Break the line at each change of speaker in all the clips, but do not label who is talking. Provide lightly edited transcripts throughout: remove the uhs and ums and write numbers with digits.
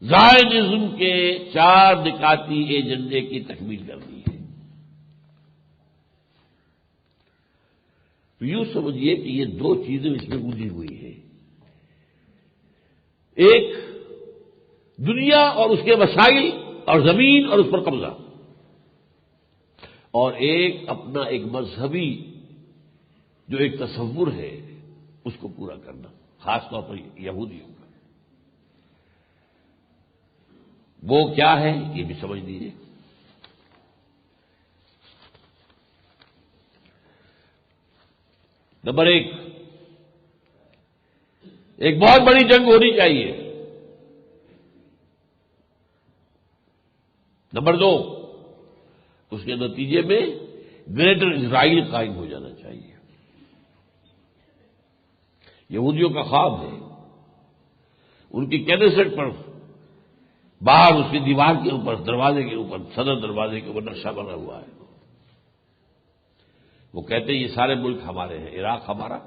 Zionism کے 4 نکاتی ایجنڈے کی تکمیل کر دی ہے۔ تو یوں سمجھیے کہ یہ 2 چیزیں اس میں گزری ہوئی ہیں، ایک دنیا اور اس کے وسائل اور زمین اور اس پر قبضہ، اور ایک اپنا ایک مذہبی جو ایک تصور ہے اس کو پورا کرنا، خاص طور پر یہودیوں کا۔ وہ کیا ہے یہ بھی سمجھ لیجیے۔ نمبر 1، ایک بہت بڑی جنگ ہونی چاہیے۔ نمبر 2، اس کے نتیجے میں گریٹر اسرائیل قائم ہو جانا چاہیے۔ یہودیوں کا خواب ہے، ان کی کینسٹ پر باہر اس کی دیوار کے اوپر، دروازے کے اوپر، صدر دروازے کے اوپر نقشہ بنا ہوا ہے۔ وہ کہتے ہیں یہ سارے ملک ہمارے ہیں، عراق ہمارا،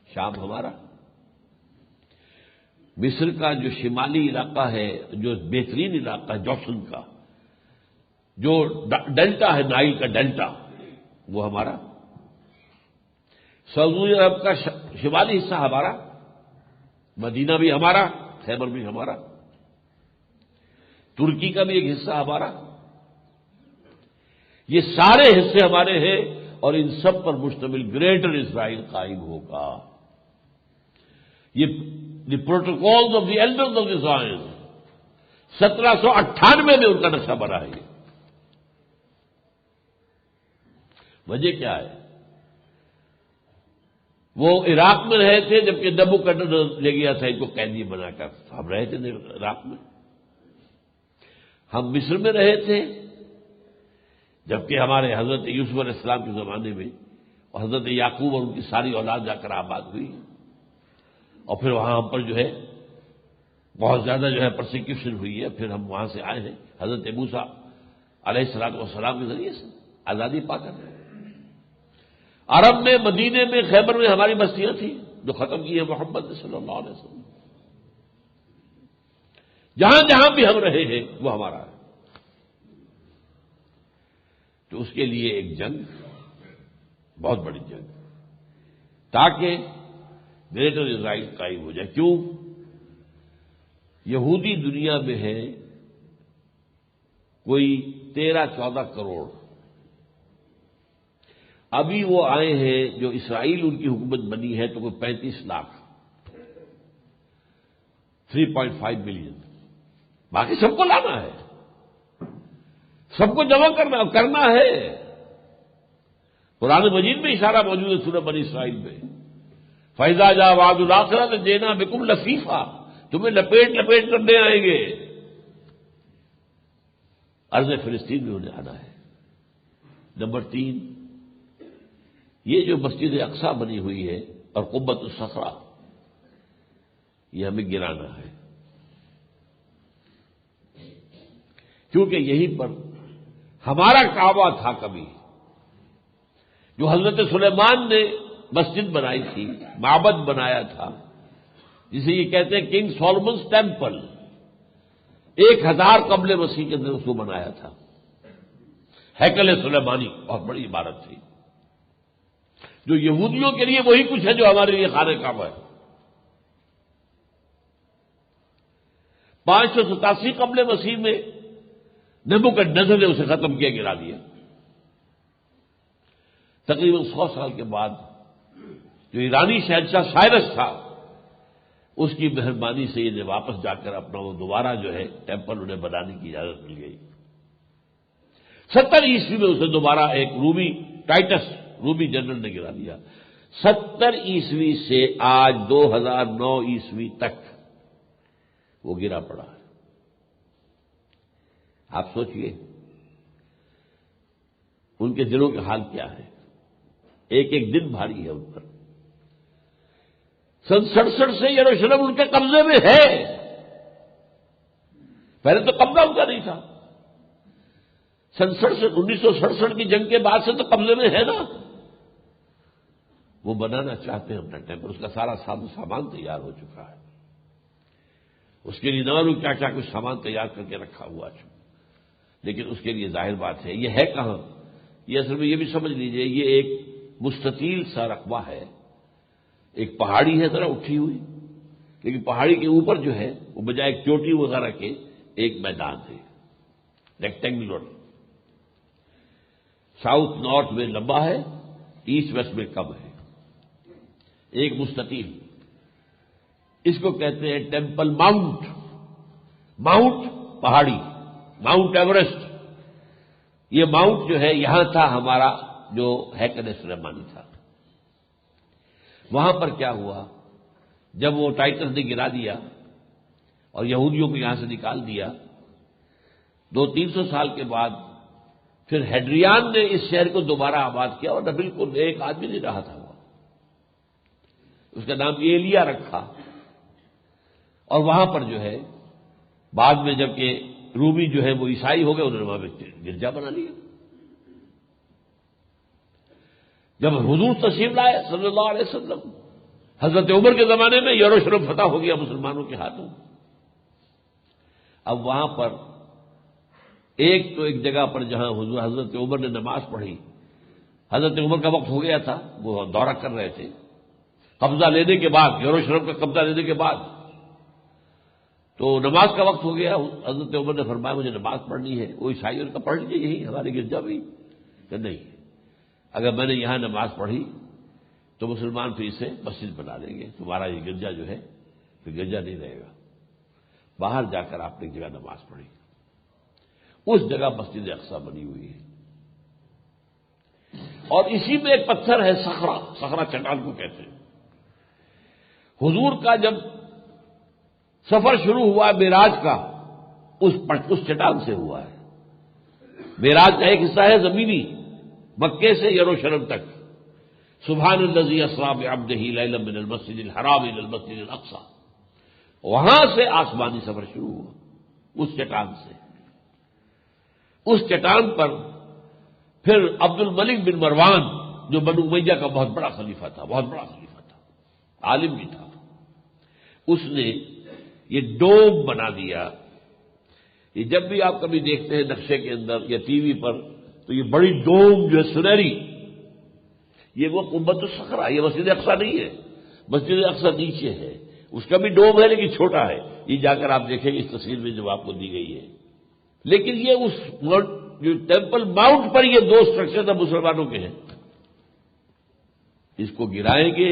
شام ہمارا، مصر کا جو شمالی علاقہ ہے، جو بہترین علاقہ ہے جوشن کا، جو ڈیلٹا ہے نائل کا ڈیلٹا، وہ ہمارا، سعودی عرب کا شمالی حصہ ہمارا، مدینہ بھی ہمارا، خیبر بھی ہمارا، ترکی کا بھی ایک حصہ ہمارا، یہ سارے حصے ہمارے ہیں، اور ان سب پر مشتمل گریٹر اسرائیل قائم ہوگا۔ یہ the protocols of the elders of the Zion 1798 میں ان کا نقشہ بنا ہے۔ وجہ کیا ہے؟ وہ عراق میں رہے تھے جبکہ نبوکدنصر لے گیا تھا ان کو قیدی بنا کر، ہم رہے تھے عراق میں۔ ہم مصر میں رہے تھے جبکہ ہمارے حضرت یوسف علیہ السلام کے زمانے میں اور حضرت یعقوب اور ان کی ساری اولاد جا کر آباد ہوئی، اور پھر وہاں ہم پر جو ہے بہت زیادہ جو ہے پرسیکیوشن ہوئی ہے، پھر ہم وہاں سے آئے ہیں حضرت موسیٰ علیہ السلام کے ذریعے سے آزادی پا کر۔ عرب میں، مدینے میں، خیبر میں ہماری بستیاں تھیں جو ختم کی ہے محمد صلی اللہ علیہ وسلم۔ جہاں جہاں بھی ہم رہے ہیں وہ ہمارا ہے۔ تو اس کے لیے ایک جنگ، بہت بڑی جنگ، تاکہ گریٹر اسرائیل قائم ہو جائے۔ کیوں؟ یہودی دنیا میں ہے کوئی 13-14 کروڑ، ابھی وہ آئے ہیں جو اسرائیل ان کی حکومت بنی ہے تو کوئی 35 لاکھ، 3.5 ملین، باقی سب کو لانا ہے، سب کو جمع کرنا ہے۔ قرآن مجید میں اشارہ موجود ہے سورہ بنی اسرائیل میں، فَإِذَا جَاءَ وَعْدُ الْآخِرَةِ جِئْنَا بِكُمْ لَفِيفًا، تمہیں لپیٹ لپیٹ کرنے آئیں گے۔ ارض فلسطین میں انہیں آنا ہے۔ نمبر 3، یہ جو مسجد اقصی بنی ہوئی ہے اور قبۃ الصخرہ، یہ ہمیں گرانا ہے، کیونکہ یہیں پر ہمارا کعبہ تھا کبھی، جو حضرت سلیمان نے مسجد بنائی تھی، معبد بنایا تھا، جسے یہ کہتے ہیں کنگ سولمنز ٹیمپل، 1000 قبل مسیح کے اندر اس کو بنایا تھا، ہیکل سلیمانی، بہت بڑی عمارت تھی، جو یہودیوں کے لیے وہی کچھ ہے جو ہمارے لیے خانہ کعبہ ہے۔ 587 قبل مسیح میں نبوکدنصر نے اسے ختم کیا، گرا دیا۔ تقریباً 100 سال کے بعد جو ایرانی شہنشاہ سائرس تھا، اس کی مہربانی سے انہیں واپس جا کر اپنا وہ دوبارہ جو ہے ٹیمپل انہیں بنانے کی اجازت مل گئی۔ 70 عیسوی میں اسے دوبارہ ایک رومی جنرل نے گرا دیا۔ 70 عیسوی سے آج 2009 عیسوی تک وہ گرا پڑا ہے۔ آپ سوچئے ان کے دلوں کے حال کیا ہے، ایک ایک دن بھاری ہے ان پر۔ 67 سے یروشلم ان کے قبضے میں ہے، پہلے تو قبضہ ان کا نہیں تھا، 1967 کی جنگ کے بعد سے تو قبضے میں ہے نا۔ وہ بنانا چاہتے ہیں اپنا ٹیمپل، اس کا سارا سامان تیار ہو چکا ہے، اس کے لیے نہ معلوم کیا کیا کچھ سامان تیار کر کے رکھا ہوا ہے، لیکن اس کے لیے ظاہر بات ہے یہ ہے کہاں. یہ اصل میں یہ بھی سمجھ لیجئے یہ ایک مستطیل سا رقبہ ہے، ایک پہاڑی ہے ذرا اٹھی ہوئی، لیکن پہاڑی کے اوپر جو ہے وہ بجائے ایک چوٹی وغیرہ کے ایک میدان ہے ریکٹینگولر، ساؤتھ نارتھ میں لمبا ہے، ایسٹ ویسٹ میں کم ہے، ایک مستطیل. اس کو کہتے ہیں ٹیمپل ماؤنٹ. ماؤنٹ پہاڑی، ماؤنٹ ایوریسٹ. یہ ماؤنٹ جو ہے یہاں تھا ہمارا جو ہیکل سلیمانی تھا. وہاں پر کیا ہوا جب وہ ٹائٹس نے گرا دیا اور یہودیوں کو یہاں سے نکال دیا، 200-300 سال کے بعد پھر ہیڈریان نے اس شہر کو دوبارہ آباد کیا، اور نہ بالکل ایک آدمی نہیں رہا تھا وہ. اس کا نام ایلیا رکھا، اور وہاں پر جو ہے بعد میں جبکہ رومی جو ہے وہ عیسائی ہو گئے، انہوں نے وہاں پہ گرجا بنا لیا. جب حضور تشریف لائے صلی اللہ علیہ وسلم، حضرت عمر کے زمانے میں یروشلم فتح ہو گیا مسلمانوں کے ہاتھوں. اب وہاں پر ایک جگہ پر جہاں حضرت عمر نے نماز پڑھی، حضرت عمر کا وقت ہو گیا تھا، وہ دورہ کر رہے تھے قبضہ لینے کے بعد، یروشلم کا قبضہ لینے کے بعد، تو نماز کا وقت ہو گیا. حضرت عمر نے فرمایا مجھے نماز پڑھنی ہے. وہ عیسائیوں کا پڑھ لیجیے یہی ہمارے گرجا بھی. کہ نہیں، اگر میں نے یہاں نماز پڑھی تو مسلمان پھر اسے مسجد بنا لیں گے، تمہارا یہ گرجا جو ہے پھر گرجا نہیں رہے گا. باہر جا کر آپ نے ایک جگہ نماز پڑھی، اس جگہ مسجد اقصی بنی ہوئی ہے، اور اسی میں ایک پتھر ہے صخرہ. صخرہ چٹان کو کہتے ہیں. حضور کا جب سفر شروع ہوا معراج کا، اس چٹان سے ہوا ہے. معراج کا ایک حصہ ہے زمینی، مکے سے یروشلم تک. سبحان الذی اسری بعبدہ لیلا من المسجد الحرام الی المسجد الاقصی. وہاں سے آسمانی سفر شروع ہوا، اس چٹان سے. اس چٹان پر پھر عبد الملک بن مروان جو بنو امیہ کا بہت بڑا خلیفہ تھا، بہت بڑا خلیفہ تھا، عالم بھی تھا، اس نے یہ ڈوم بنا دیا. یہ جب بھی آپ کبھی دیکھتے ہیں نقشے کے اندر یا ٹی وی پر تو یہ بڑی ڈوم جو ہے سنہری، یہ وہ قبۃ الصخرہ، یہ مسجد اقصی نہیں ہے. مسجد اقصی نیچے ہے، اس کا بھی ڈوم ہے لیکن چھوٹا ہے. یہ جا کر آپ دیکھیں گے اس تصویر میں جو آپ کو دی گئی ہے. لیکن یہ اس جو ٹیمپل ماؤنٹ پر یہ دو اسٹرکچر مسلمانوں کے ہیں. اس کو گرائیں گے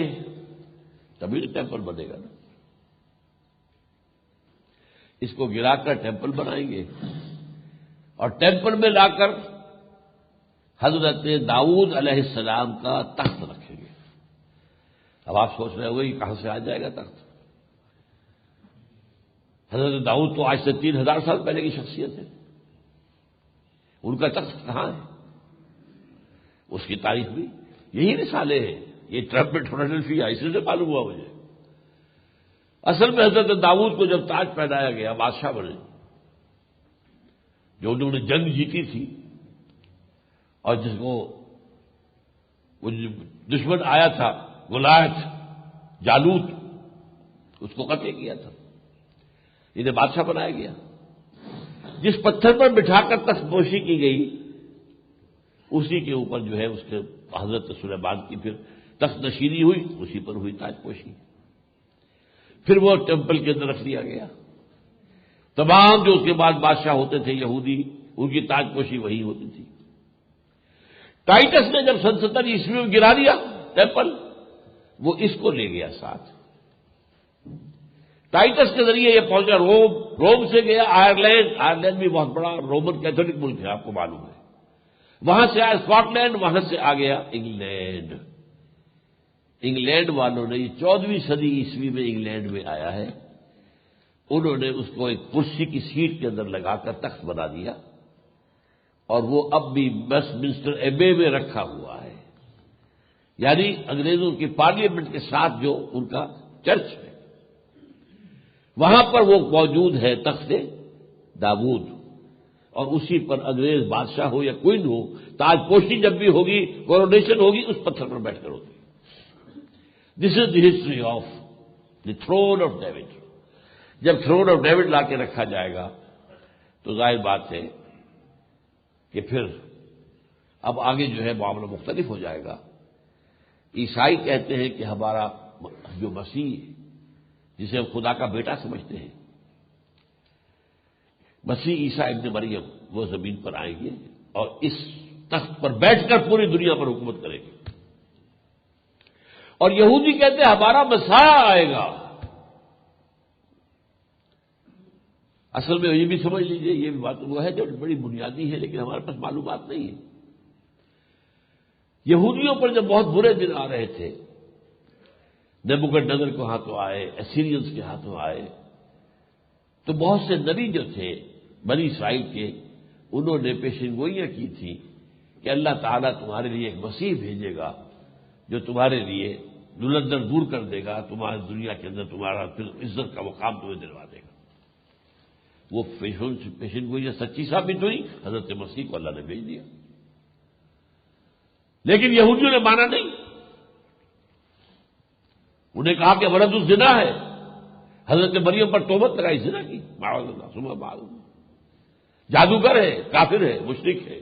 تبھی تو ٹیمپل بنے گا نا. اس کو گرا کر ٹیمپل بنائیں گے، اور ٹیمپل میں لا کر حضرت داؤد علیہ السلام کا تخت رکھیں گے. اب آپ سوچ رہے ہوئے کہ کہاں سے آ جائے گا تخت؟ حضرت داؤد تو آج سے 3000 سال پہلے کی شخصیت ہے. ان کا تخت کہاں ہے؟ اس کی تاریخ بھی یہی رسالے ہیں. یہ ٹرمپٹ فلڈلفیا اسی سے معلوم ہوا مجھے. اصل میں حضرت داؤد کو جب تاج پہنایا گیا، بادشاہ بنے، جو انہوں نے جنگ جیتی تھی، اور جس کو وہ دشمن آیا تھا گولیات جالوت، اس کو قتل کیا تھا، انہیں بادشاہ بنایا گیا. جس پتھر پر بٹھا کر تخت پوشی کی گئی اسی کے اوپر جو ہے اس کے حضرت سلیمان کی پھر تخت نشینی ہوئی، اسی پر ہوئی تاج پوشی. پھر وہ ٹیمپل کے اندر رکھ دیا گیا. تمام جو اس کے بعد بادشاہ ہوتے تھے یہودی، ان کی تاج پوشی وہی ہوتی تھی. ٹائٹس نے جب 70 عیسوی میں گرا دیا ٹیمپل، وہ اس کو لے گیا ساتھ. ٹائٹس کے ذریعے یہ پہنچا روم، روم سے گیا آئرلینڈ. آئرلینڈ بھی بہت بڑا رومن کیتھولک ملک ہے، آپ کو معلوم ہے. وہاں سے آیا اسکاٹ لینڈ، وہاں سے آ گیا انگلینڈ. انگلینڈ والوں نے یہ 14ویں صدی عیسوی میں انگلینڈ میں آیا ہے، انہوں نے اس کو ایک کرسی کی سیٹ کے اندر لگا کر تخت بنا دیا، اور وہ اب بھی ویسٹ منسٹر ایبے میں رکھا ہوا ہے. یعنی انگریزوں کی پارلیمنٹ کے ساتھ جو ان کا چرچ ہے، وہاں پر وہ موجود ہے تخت داؤد. اور اسی پر انگریز بادشاہ ہو یا کوئن ہو، تاج پوشی جب بھی ہوگی، کورونیشن ہوگی، اس پتھر پر بیٹھ کر ہوگی. This is the history of the throne of David. جب تھرون آف ڈیوڈ لا کے رکھا جائے گا تو ظاہر بات ہے کہ پھر اب آگے جو ہے معاملہ مختلف ہو جائے گا۔ عیسائی کہتے ہیں کہ ہمارا جو مسیح جسے ہم خدا کا بیٹا سمجھتے ہیں، مسیح عیسیٰ ابن مریم، وہ زمین پر آئیں گے اور اس تخت پر بیٹھ کر پوری دنیا پر حکومت کریں گے۔ اور یہودی کہتے ہیں ہمارا مسیح آئے گا۔ اصل میں یہ بھی سمجھ لیجئے، یہ بھی بات وہ ہے جو بڑی بنیادی ہے، لیکن ہمارے پاس معلومات نہیں ہے۔ یہودیوں پر جب بہت برے دن آ رہے تھے، نبوکدنضر کے ہاتھوں آئے، اسیرینز کے ہاتھوں آئے، تو بہت سے نبی جو تھے بنی اسرائیل کے، انہوں نے پیشین گوئیاں کی تھی کہ اللہ تعالیٰ تمہارے لیے ایک مسیح بھیجے گا جو تمہارے لیے دلندر دور کر دے گا، تمہاری دنیا کے اندر تمہارا پھر عزت کا مقام تمہیں دلوا دے گا۔ وہ پیشین گوئیاں سچی ثابت ہوئی، حضرت مسیح کو اللہ نے بھیج دیا، لیکن یہودیوں نے مانا نہیں۔ انہیں کہا کہ ولد الزنا ہے، حضرت مریم پر تہمت لگائی، زنا کی، معاذ اللہ ثم معاذ اللہ، جادوگر ہے، کافر ہے، مشرک ہے،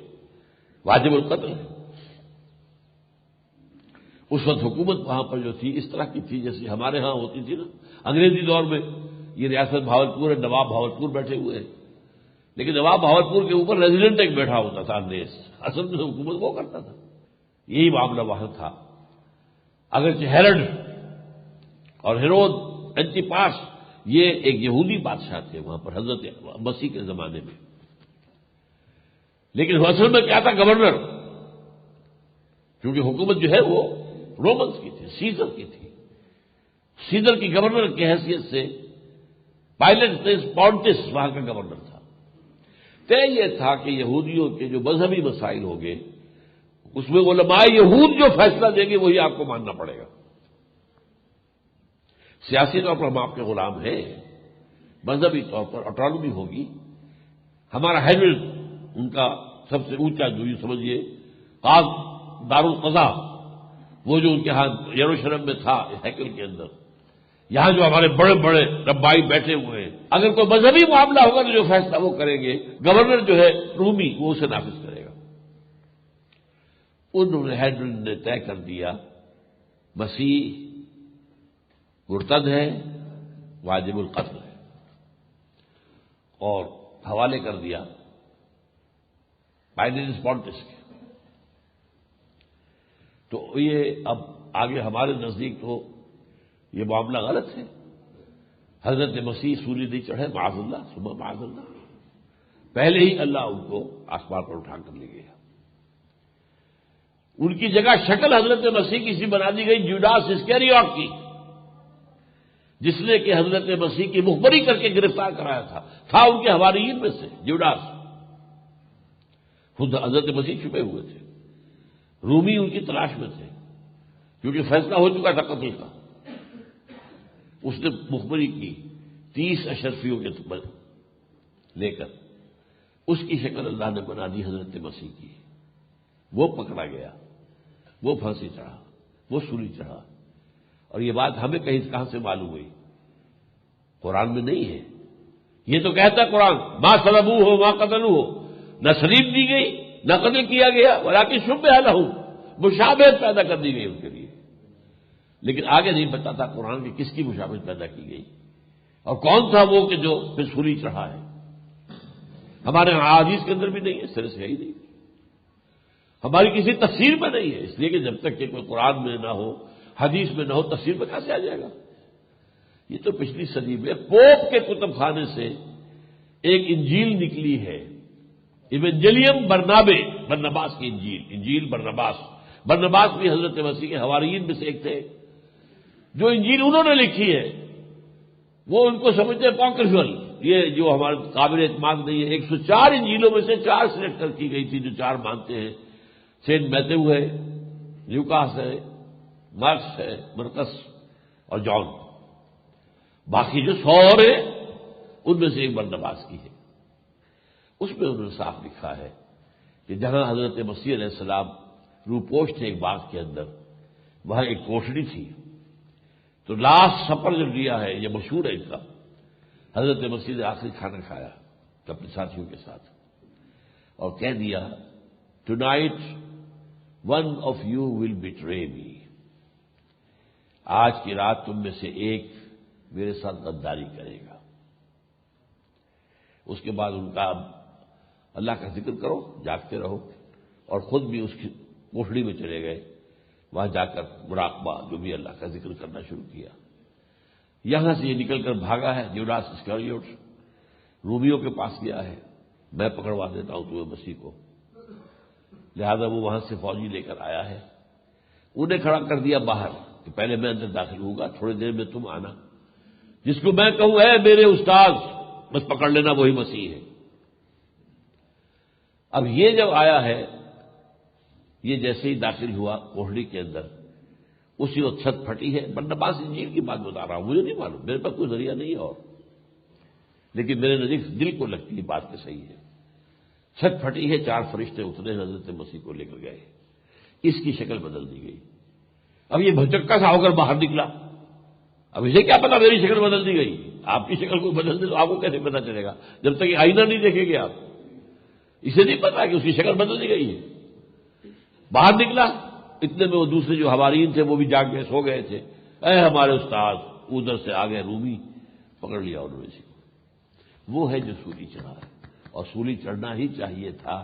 واجب القتل ہے۔ اس وقت حکومت وہاں پر جو تھی اس طرح کی تھی جیسے ہمارے ہاں ہوتی تھی نا انگریزی دور میں۔ یہ ریاست بھاولپور ہے، نواب بھاولپور بیٹھے ہوئے ہیں، لیکن نواب بھاولپور کے اوپر ریزیڈنٹ ایک بیٹھا ہوتا تھا انگریز، اصل میں حکومت وہ کرتا تھا۔ یہی معاملہ وہاں تھا۔ اگرچہ ہیرڈ اور ہیرود اینٹیپاس یہ ایک یہودی بادشاہ تھے وہاں پر حضرت مسیح کے زمانے میں، لیکن اصل میں کیا تھا؟ گورنر، کیونکہ حکومت جو ہے وہ رومنز کی تھی، سیزر کی تھی۔ سیزر کی گورنر کی حیثیت سے پائلٹ پونٹس وہاں کا گورنر تھا۔ طے یہ تھا کہ یہودیوں کے جو مذہبی مسائل ہوں گے اس میں علماء یہود جو فیصلہ دیں گے وہی آپ کو ماننا پڑے گا۔ سیاسی طور پر ہم آپ کے غلام ہیں، مذہبی طور پر آٹونومی ہوگی۔ ہمارا ہیڈ ان کا سب سے اونچا جو یہ سمجھیے دارالقضا، وہ جو ان کے ہاں یروشلم میں تھا ہیکل کے اندر، یہاں جو ہمارے بڑے بڑے ربائی بیٹھے ہوئے ہیں، اگر کوئی مذہبی معاملہ ہوگا تو جو فیصلہ وہ کریں گے، گورنر جو ہے رومی وہ اسے نافذ کرے گا۔ انہوں نے ہیڈرن نے طے کر دیا مسیح مرتد ہے، واجب القتل ہے، اور حوالے کر دیا پائلٹ پونٹس کے۔ تو یہ اب آگے ہمارے نزدیک تو یہ معاملہ غلط ہے۔ حضرت مسیح سولی نہیں چڑھے، معاذ اللہ ثم معاذ اللہ، پہلے ہی اللہ ان کو آسمان پر اٹھا کر لے گیا۔ ان کی جگہ شکل حضرت مسیح کی سی بنا دی گئی جوڈاس اسکریوٹ کی، جس نے کہ حضرت مسیح کی مخبری کر کے گرفتار کرایا تھا ان کے حواریین میں سے جوڈاس۔ خود حضرت مسیح چھپے ہوئے تھے، رومی ان کی تلاش میں تھے، کیونکہ فیصلہ ہو چکا تھا قتل کا۔ اس نے مخبری کی 30 اشرفیوں کے لے کر، اس کی شکل اللہ نے بنا دی حضرت مسیح کی۔ وہ پکڑا گیا، وہ پھانسی چڑھا، وہ سولی چڑھا، اور یہ بات ہمیں کہاں سے معلوم ہوئی؟ قرآن میں نہیں ہے۔ یہ تو کہتا قرآن ما صلبوہ ہو ما قتلوہ، نہ سلیب دی گئی نہ قتل کیا گیا، ولکن شبہ لہم، مشابہت پیدا کر دی گئی ان کے لیے، لیکن آگے نہیں بتاتا قرآن کی کس کی مشابہت پیدا کی گئی اور کون تھا وہ کہ جو پھر سولی چڑھا ہے۔ ہمارے احادیث کے اندر بھی نہیں ہے، سر سے ہی نہیں، ہماری کسی تفسیر میں نہیں ہے، اس لیے کہ جب تک کہ کوئی قرآن میں نہ ہو، حدیث میں نہ ہو، تفسیر میں کہاں سے آ جائے گا؟ یہ تو پچھلی صدی میں پوپ کے کتب خانے سے ایک انجیل نکلی ہے، ایونجیلیم برناباس کی انجیل برناباس بھی حضرت مسیح کے حواریین میں سے ایک تھے۔ جو انجیل انہوں نے لکھی ہے وہ ان کو سمجھتے ہیں پاکرفل، یہ جو ہمارے قابل اعتماد نہیں ہے۔ 104 انجیلوں میں سے 4 سلیکٹ کر کی گئی تھی جو 4 مانتے ہیں، سینٹ میتھیو ہے، لوکاس ہے، مارکس ہے، مرقس اور جان۔ باقی جو 100 ہیں ان میں سے ایک برناباس کی ہے۔ اس میں انہوں نے صاف لکھا ہے کہ جہاں حضرت مسیح علیہ السلام روپوش تھے ایک باغ کے اندر، وہاں ایک کوٹڑی تھی، تو لاسٹ سپر جو لیا ہے، یہ مشہور ہے ان کا، حضرت مسیح نے آخری کھانا کھایا اپنے ساتھیوں کے ساتھ اور کہہ دیا tonight one of you will بیٹرے می، آج کی رات تم میں سے ایک میرے ساتھ غداری کرے گا۔ اس کے بعد ان کا اللہ کا ذکر کرو، جاگتے رہو، اور خود بھی اس کی کوٹھڑی میں چلے گئے، وہاں جا کر مراقبہ جو بھی اللہ کا ذکر کرنا شروع کیا۔ یہاں سے یہ نکل کر بھاگا ہے جوڈاس اسکریوٹ، رومیوں کے پاس گیا ہے، میں پکڑوا دیتا ہوں تمہیں مسیح کو، لہذا وہ وہاں سے فوجی لے کر آیا ہے، انہیں کھڑا کر دیا باہر کہ پہلے میں اندر داخل ہوں گا، تھوڑی دیر میں تم آنا، جس کو میں کہوں اے میرے استاد بس پکڑ لینا وہی مسیح ہے۔ اب یہ جب آیا ہے، یہ جیسے ہی داخل ہوا کوہڑی کے اندر، اسی وقت چھت پھٹی ہے۔ برنباس انجیل کی بات بتا رہا ہوں، مجھے نہیں معلوم، میرے پاس کوئی ذریعہ نہیں ہے اور، لیکن میرے نزدیک دل کو لگتی ہے بات کہ صحیح ہے۔ چھت پھٹی ہے، 4 فرشتے اترے، حضرت مسیح کو لے کر گئے، اس کی شکل بدل دی گئی۔ اب یہ بھچکا سا ہو کر باہر نکلا، اب اسے کیا پتا میری شکل بدل دی گئی؟ آپ کی شکل کو بدل دے تو آپ کو کیسے پتا چلے گا جب تک یہ آئینہ نہیں دیکھیں گے آپ؟ اسے نہیں پتا کہ اس کی شکل بدل دی گئی ہے۔ باہر نکلا، اتنے میں وہ دوسرے جو حوارین تھے وہ بھی جاگ گئے، سو گئے تھے۔ اے ہمارے استاد، ادھر سے آ گئے رومی، پکڑ لیا انہوں نے اسی کو۔ وہ ہے جو سولی چڑھا ہے، اور سولی چڑھنا ہی چاہیے تھا۔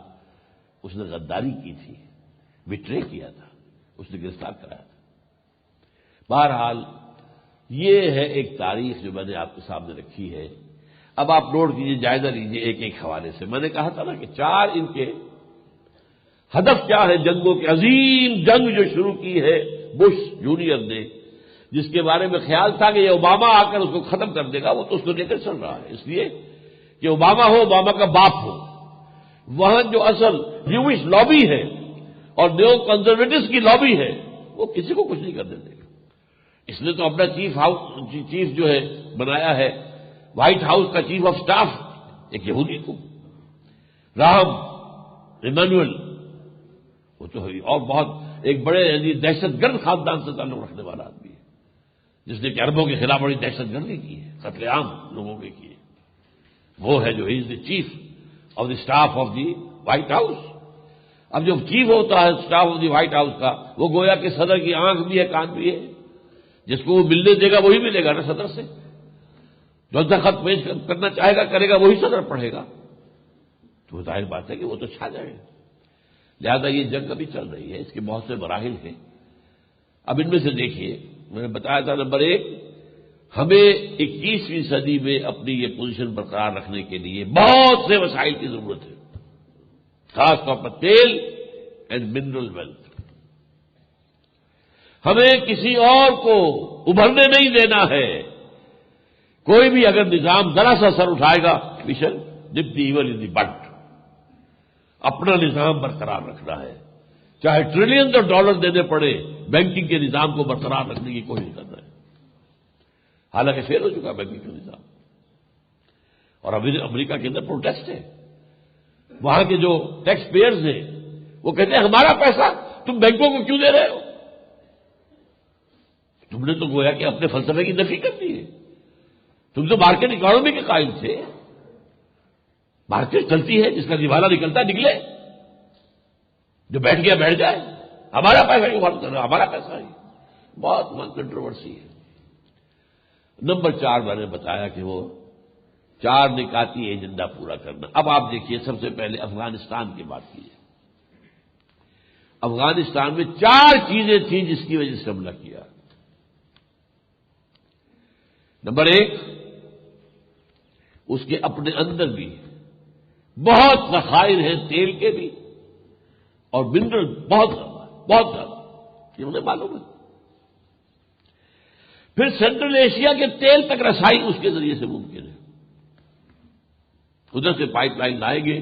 اس نے غداری کی تھی، بٹرے کیا تھا، اس نے گرفتار کرایا تھا۔ بہرحال یہ ہے ایک تاریخ جو میں نے آپ کے سامنے رکھی ہے۔ اب آپ نوٹ کیجیے، جائزہ لیجیے ایک ایک حوالے سے۔ میں نے کہا تھا نا کہ 4 ان کے ہدف کیا ہے جنگوں کی، عظیم جنگ جو شروع کی ہے بش جونیئر نے، جس کے بارے میں خیال تھا کہ یہ اوباما آ کر اس کو ختم کر دے گا، وہ تو اس کو لے کر چل رہا ہے، اس لیے کہ اوباما ہو، اوباما کا باپ ہو، وہاں جو اصل نیوش لابی ہے اور نیو کنزرویٹوز کی لابی ہے، وہ کسی کو کچھ نہیں کرنے دے گا۔ اس نے تو اپنا چیف جو ہے بنایا ہے، وائٹ ہاؤس کا چیف آف سٹاف ایک یہودی کو، راہم ایمانوئل، وہ تو ہے، اور بہت ایک بڑے یعنی دہشت گرد خاندان سے تعلق رکھنے والا آدمی ہے، جس نے کہ عربوں کے خلاف بڑی دہشت گردی کی ہے، قتل عام لوگوں کے کیے۔ وہ ہے جو is the chief of the staff of the White House. اب جو چیف ہوتا ہے staff of the White House کا، وہ گویا کہ صدر کی آنکھ بھی ہے، کان بھی ہے، جس کو وہ ملنے دے گا وہی ملے گا نا صدر سے، جو سا خط پیش کرنا چاہے گا کرے گا وہی صدر پڑھے گا، تو ظاہر بات ہے کہ وہ تو چھا جائے گا۔ لہذا یہ جنگ ابھی چل رہی ہے، اس کے بہت سے مراحل ہیں۔ اب ان میں سے دیکھیے، میں نے بتایا تھا نمبر 1، ہمیں 21ویں صدی میں اپنی یہ پوزیشن برقرار رکھنے کے لیے بہت سے وسائل کی ضرورت ہے، خاص طور پر تیل اینڈ منرل ویلتھ۔ ہمیں کسی اور کو ابھرنے نہیں دینا ہے۔ کوئی بھی اگر نظام ذرا سا سر اٹھائے گا، مشن نپ دی ایول ان دی بٹ، اپنا نظام برقرار رکھنا ہے، چاہے ٹریلین ڈالر دینے پڑے، بینکنگ کے نظام کو برقرار رکھنے کی کوشش کرنا ہے۔ حالانکہ فیل ہو چکا بینکنگ کا نظام، اور ابھی امریکہ کے اندر پروٹیسٹ ہے، وہاں کے جو ٹیکس پیئرز ہیں وہ کہتے ہیں ہمارا پیسہ تم بینکوں کو کیوں دے رہے ہو؟ تم نے تو گویا کہ اپنے فلسفے کی نفی کر دی ہے۔ تم تو مارکیٹ اکانومی کے قائل تھے، مارکیٹ چلتی ہے، جس کا دیوالا نکلتا ہے نکلے، جو بیٹھ گیا بیٹھ جائے، ہمارا پیسہ کیوں خرچ کر رہا ہے؟ ہمارا پیسہ ہی بہت کنٹروورسی ہے۔ نمبر 4 میں نے بتایا کہ وہ 4 نکاتی ایجنڈا پورا کرنا۔ اب آپ دیکھیے، سب سے پہلے افغانستان کی بات کیجیے۔ افغانستان میں 4 چیزیں تھیں جس کی وجہ سے حملہ کیا۔ نمبر 1، اس کے اپنے اندر بھی بہت ذخائر ہیں، تیل کے بھی اور منرل بہت زیادہ، یہ انہیں معلوم ہے۔ پھر سینٹرل ایشیا کے تیل تک رسائی اس کے ذریعے سے ممکن ہے، ادھر سے پائپ لائن لائیں گے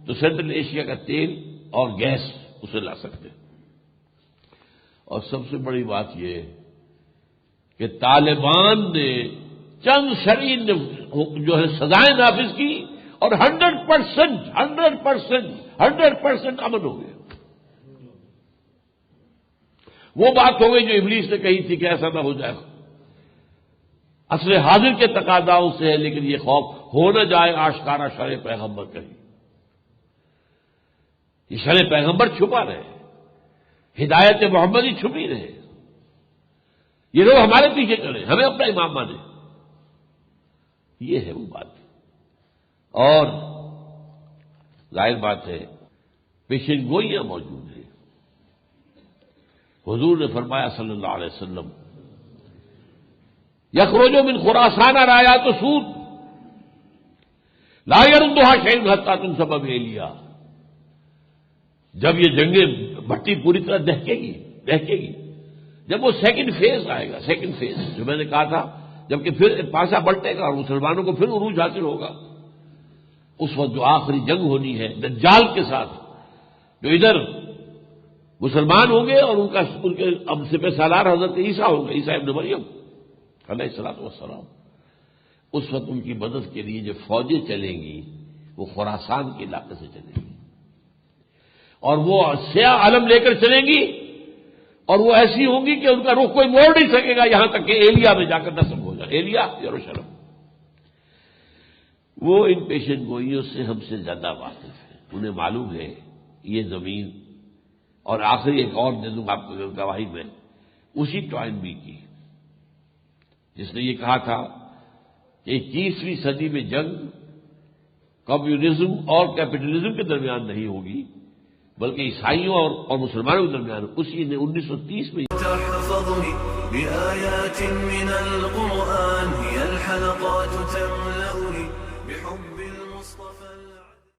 تو سینٹرل ایشیا کا تیل اور گیس اسے لا سکتے ہیں۔ اور سب سے بڑی بات یہ کہ طالبان نے چند شرعی جو ہے سزائیں نافذ کی اور 100% امن ہو گیا۔ وہ بات ہو گئی جو ابلیس نے کہی تھی کہ ایسا نہ ہو جائے، عصر حاضر کے تقاضاؤں سے ہے، لیکن یہ خوف ہو نہ جائے آشکارا شرع پیغمبر کہیں، یہ شرع پیغمبر چھپا رہے، ہدایت محمدی چھپی رہے، یہ لوگ ہمارے پیچھے چلے، ہمیں اپنا امام مانے، یہ ہے وہ بات۔ اور ظاہر بات ہے پیشن گوئیاں موجود ہیں۔ حضور نے فرمایا صلی اللہ علیہ وسلم، یخرج من خراسان رایات سود لا يردها شیء حتی تنصب بإیلیا، جب یہ جنگیں بھٹی پوری طرح دہکے گی، جب وہ سیکنڈ فیز آئے گا، سیکنڈ فیز جو میں نے کہا تھا، جبکہ پھر پاسا پلٹے گا اور مسلمانوں کو پھر عروج حاصل ہوگا، اس وقت جو آخری جنگ ہونی ہے دجال کے ساتھ، جو ادھر مسلمان ہوں گے اور ان کے اب سپہ سالار حضرت عیسیٰ ہوں گے، عیسیٰ ابن مریم علیہ الصلوۃ والسلام، اس وقت ان کی مدد کے لیے جو فوجیں چلیں گی وہ خراسان کے علاقے سے چلیں گی، اور وہ سیاہ علم لے کر چلیں گی، اور وہ ایسی ہوں گی کہ ان کا رخ کوئی موڑ نہیں سکے گا، یہاں تک کہ ایلیا میں جا کر نصب ہو جائے، ایلیا یروشلم۔ وہ ان پیشن گوئیوں سے ہم سے زیادہ واقف ہیں، انہیں معلوم ہے یہ زمین، اور آخری ایک اور دے دوں آپ کو گواہی میں، اسی ٹوائن بی کی، جس نے یہ کہا تھا کہ 21ویں صدی میں جنگ کمیونزم اور کیپٹلزم کے درمیان نہیں ہوگی بلکہ عیسائیوں اور مسلمانوں کے درمیان، اسی نے 1930 میں
تحفظني بآيات من القرآن هي الحلقات تملأ